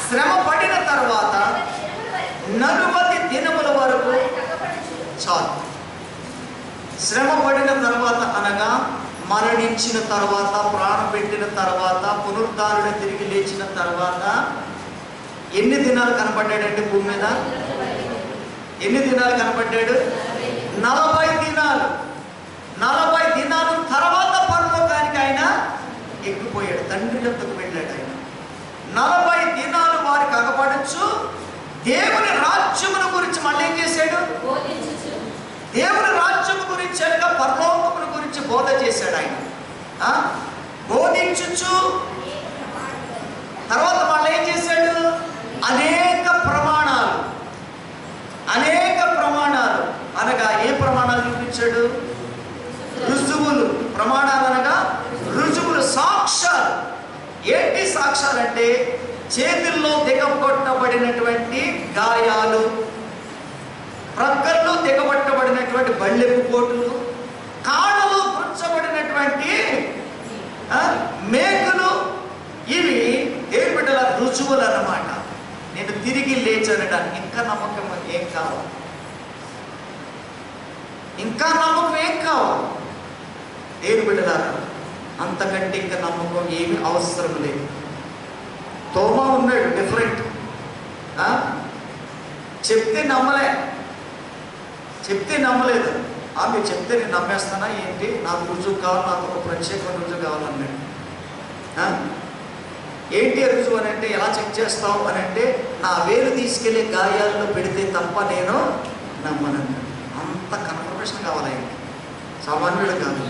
శ్రమ పడిన తర్వాత 40 దినముల వరకు చాలు. శ్రమ పడిన తర్వాత అనగా మరణించిన తర్వాత, ప్రాణం పెట్టిన తర్వాత, పునరుద్ధారణ తిరిగి లేచిన తర్వాత ఎన్ని దినాలు కనపడ్డాడంటే భూమి మీద? ఎన్ని దినాలు కనపడ్డాడు? 40 దినాలు. 40 దినాలు తర్వాత పరలోకానికి ఆయన ఎక్కిపోయాడు, తండ్రి యొద్దకు వెళ్ళాడు. ఆయన 40 దినాలు వారికి అగపడచ్చు. దేవుని రాజ్యమును గురించి మళ్ళీ ఏం చేశాడు? దేవుని రాజ్యము గురించి అనగా పరలోకమును గురించి బోధ చేశాడు ఆయన. బోధించుచు తర్వాత మళ్ళీ ఏం చేశాడు? అనేక ప్రమాణాలు అనగా ఏ ప్రమాణాలు చూపించాడు? రుజువులు. ప్రమాణాలు అనగా రుజువులు, సాక్ష్యాలు. ఏంటి సాక్ష్యాలంటే చేతుల్లో దిగబట్టబడినటువంటి గాయాలు, ప్రక్కల్లో దిగబట్టబడినటువంటి బళ్ళెపు పోటులు, కాళ్ళలో గుర్చబడినటువంటి మేకులు, ఇవి దేవుని బిడ్డల రుజువులు అన్నమాట. నేను తిరిగి లేచనడానికి ఇంకా నమ్మకం ఏం కావాలి? ఇంకా నమ్మకం ఏం కావాలి? దేవుని బిడ్డలారా, అంతకంటే ఇంకా నమ్మకం ఏమి అవసరం లేదు. తోమా ఉన్నాడు, డిఫరెంట్. చెప్తే నమ్మలేదు. మీరు చెప్తే నేను నమ్మేస్తానా ఏంటి? నాకు రుజువు కావాలి, నాకు ఒక ప్రత్యేకమైన రుజువు కావాలన్నాడు. ఏంటి రుజువు అని అంటే, ఎలా చెక్ చేస్తావు అని అంటే, నా వేలు తీసుకెళ్ళి గాయాల్లో పెడితే తప్ప నేను నమ్మనన్నాడు. అంత కన్ఫర్మేషన్ కావాలండి, సామాన్యుడు కాదు.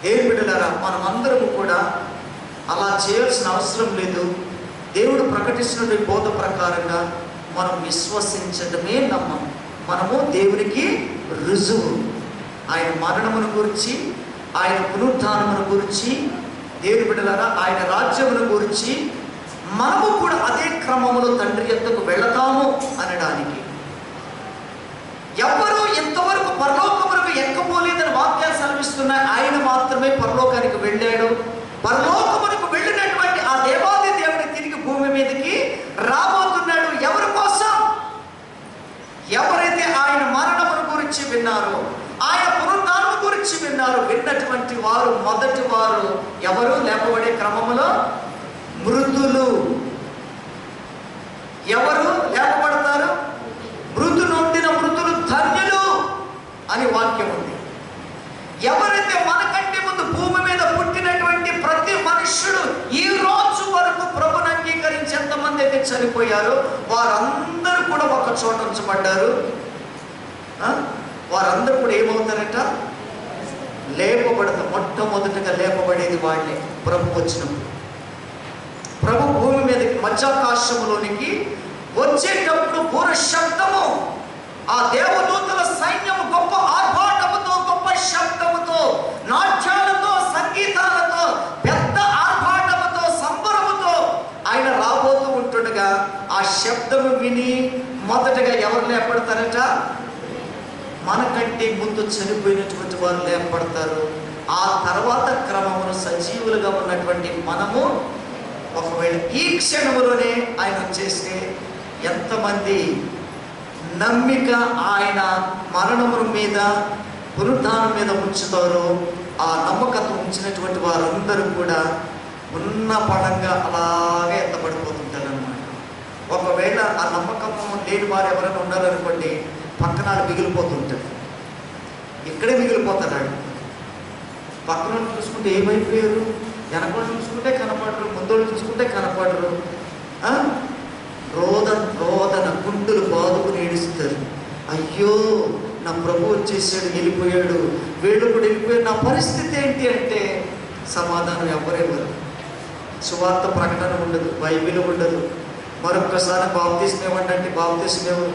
దేవుని బిడ్డలారా, మనమందరము కూడా అలా చేయాల్సిన అవసరం లేదు. దేవుడు ప్రకటిస్తున్న బోధ ప్రకారంగా మనం విశ్వసించడమే నమ్మం. మనము దేవునికి రుజువు. ఆయన మరణమును గురించి, ఆయన పునరుద్ధానమును గురించి, దేవుని బిడ్డలారా ఆయన రాజ్యమును గురించి మనము కూడా అదే క్రమములో తండ్రి యొద్దకు వెళతాము అనడానికి. ఎవరు ఇంతవరకు పరలోకమునకు ఎక్కబోలేదని వాక్యాలు సెలవిస్తున్నాయి. ఆయన మాత్రమే పరలోకానికి వెళ్ళాడు. పరలోకమునకు వెళ్ళినటువంటి ఆ దేవాది దేవుని తిరిగి భూమి మీదకి రాబోతున్నాడు. ఎవరి కోసం? ఎవరైతే ఆయన మరణమును గురించి విన్నారో, ఆయన పునరుద్ధానం గురించి విన్నారో, విన్నటువంటి వారు మొదటి వారు ఎవరు? లేపబడే క్రమములో మృతులు. ఎవరు లేపబడతారు? మృతు నొందిన మృతులు ధన్యులు అని వాక్యం ఉంది. ఎవరైతే మనకంటే ముందు భూమి మీద పుట్టినటువంటి ప్రతి మనుష్యుడు ఈ రోజు వరకు ప్రభుని అంగీకరించి ఎంతమంది అయితే చనిపోయారో వారందరూ కూడా ఒక చోట ఉంచబడ్డారు. వారందరూ కూడా ఏమవుతారట? లేపబడతారు. మొట్టమొదటిగా లేపబడేది వాళ్ళే ప్రభు వచ్చినప్పుడు. ప్రభు భూమి మీదకి మధ్యాకాశంలోనికి వచ్చేటప్పుడు పూర్వ శబ్దము, ఆ దేవదూతల సైన్యము గొప్ప ఆర్భాటముతో, గొప్ప శబ్దముతో, నాట్యాలతో, సంగీతాలతో, పెద్ద ఆర్భాటముతో, సంబరముతో ఆయన రాబోతూ ఉంటుండగా ఆ శబ్దము విని మొదటగా ఎవరు లేపడతారట? మనకంటే ముందు చనిపోయినటువంటి వారు లేపడతారు. ఆ తర్వాత క్రమమును సజీవులుగా ఉన్నటువంటి మనము ఒకవేళ ఈ క్షణములోనే ఆయన వచ్చేస్తే ఎంతమంది నమ్మిక ఆయన మరణముల మీద, పునరుద్ధానం మీద ఉంచుతారో ఆ నమ్మకత్వం ఉంచినటువంటి వారందరూ కూడా ఉన్న పడంగా అలాగే ఎత్తబడిపోతుంటారు అన్నమాట. ఒకవేళ ఆ నమ్మకం లేని వారు ఎవరైనా ఉండాలనుకోండి, పక్కన మిగిలిపోతుంటాడు. ఇక్కడే మిగిలిపోతాడు. పక్కన చూసుకుంటే ఏమైపోయారు? వెనకోళ్ళు చూసుకుంటే కనపడరు, ముందోళ్ళు చూసుకుంటే కనపడరు. రోదన గుండెలు బాదుకుని ఏడుస్తారు. అయ్యో నా ప్రభు వచ్చేసాడు, వెళ్ళిపోయాడు, వీళ్ళు కూడా వెళ్ళిపోయాడు, నా పరిస్థితి ఏంటి అంటే సమాధానం ఎవరెవరు. సువార్త ప్రకటన ఉండదు, బైబిల్ ఉండదు. మరొక్కసారి బాప్తిస్మం ఇవ్వండి అంటే బాప్తిస్మం ఇవ్వరు,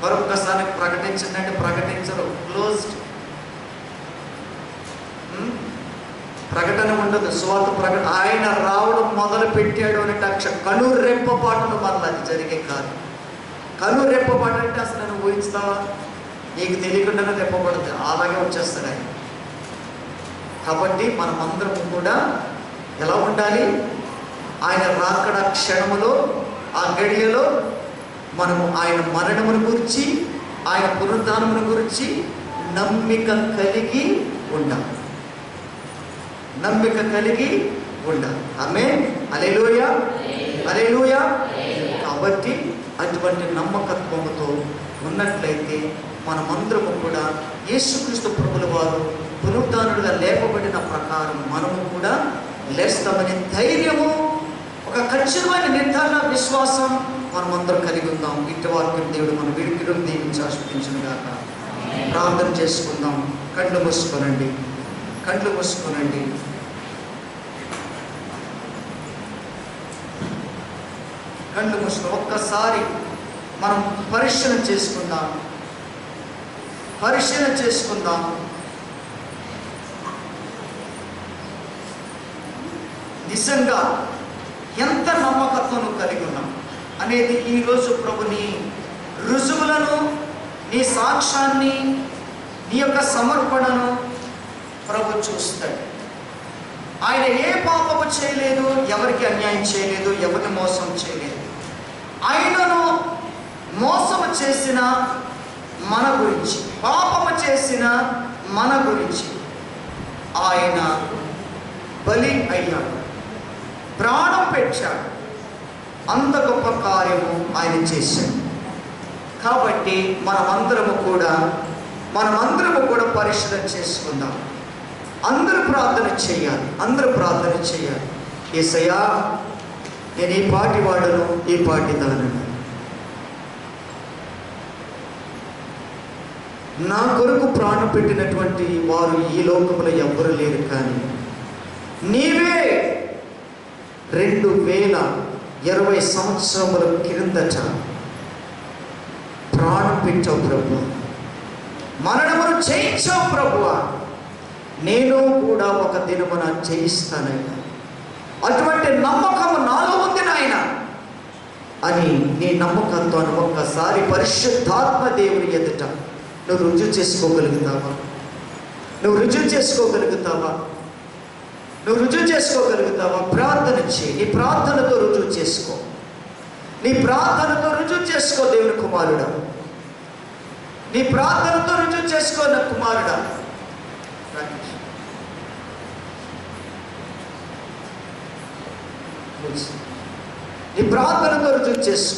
మరొక్కసారి ప్రకటించండి అంటే ప్రకటించరు. క్లోజ్డ్. ప్రకటన ఉండదు, సువార్త ప్రకటన. ఆయన రావడం మొదలు పెట్టాడు అంటే కనురెప్పపాటును మరలా అది జరిగే కాదు. కనురెప్పపాటు అంటే అసలు నేను ఊహిస్తావా? నీకు తెలియకుండానే రెప్పబడుతుంది, అలాగే వచ్చేస్తాడు ఆయన. కాబట్టి మనమందరం కూడా ఎలా ఉండాలి? ఆయన రాకడ క్షణములో, ఆ గడియలో మనము ఆయన మరణమును గురించి, ఆయన పునరుద్ధానమును గురించి నమ్మిక కలిగి ఉండాలి. నమ్మిక కలిగి ఉండాలి. ఆమేన్. హల్లెలూయా, హల్లెలూయా. కాబట్టి అటువంటి నమ్మకత్వముతో ఉన్నట్లయితే మనమందరము కూడా యేసుక్రీస్తు ప్రభుల వారు పునరుద్ధానుడుగా లేపబడిన ప్రకారం మనము కూడా లేస్తామనే ధైర్యము, ఒక ఖచ్చితమైన నిర్ధారణ, విశ్వాసం మనమందరం కలిగి ఉందాం. ఇటు వాక్యం దేవుడు మన విడికిడం దీవించి ఆశీర్వదించును గాక. ప్రార్థన చేసుకుందాం. కళ్ళు మూసుకోనండి, కళ్ళు మూసుకోనండి. కళ్ళు మూసుకొని ఒక్కసారి మనం పరిశీలన చేసుకుందాం. నిజంగా ఎంత నమ్మకత్వం కలిగి ఉన్నాం అనేది ఈరోజు ప్రభుని రుజువులను, నీ సాక్ష్యాన్ని, నీ యొక్క సమర్పణను ప్రభు చూస్తాడు. ఆయన ఏ పాపము చేయలేదు, ఎవరికి అన్యాయం చేయలేదు, ఎవరిని మోసం చేయలేదు. ఆయనను మోసము చేసిన మన గురించి, పాపము చేసిన మన గురించి ఆయన బలి అయ్యాడు, ప్రాణం పెట్టాడు. అంత గొప్ప కార్యము ఆయన చేశాడు. కాబట్టి మనమందరము కూడా పరిశీలన చేసుకుందాం. అందరూ ప్రార్థన చేయాలి. యేసయ్యా, నేను ఈ పాటి వాడను, ఈ పాటి దానను. నా కొరకు ప్రాణం పెట్టినటువంటి వారు ఈ లోకంలో ఎవ్వరూ లేరు, కానీ నీవే 2020 సంవత్సరముల క్రిందట ప్రాణం పెట్టావు ప్రభు, మరణమును జయించావు ప్రభువా. నేను కూడా ఒక దినమున జయిస్తానయ్యా. అటువంటి నమ్మకము నాలో ఉంది నాయన అని నీ నమ్మకంతో ఒక్కసారి పరిశుద్ధాత్మ దేవుని ఎదుట నువ్వు రుజువు చేసుకోగలుగుతావా? నువ్వు రుజువు చేసుకోగలుగుతావా? ప్రార్థన చేయి. నీ ప్రార్థనతో రుజువు చేసుకో దేవుని కుమారుడా. నీ ప్రార్థనతో రుజువు చేసుకో నా కుమారుడా. నీ ప్రార్థనతో రుజువు చేసుకో.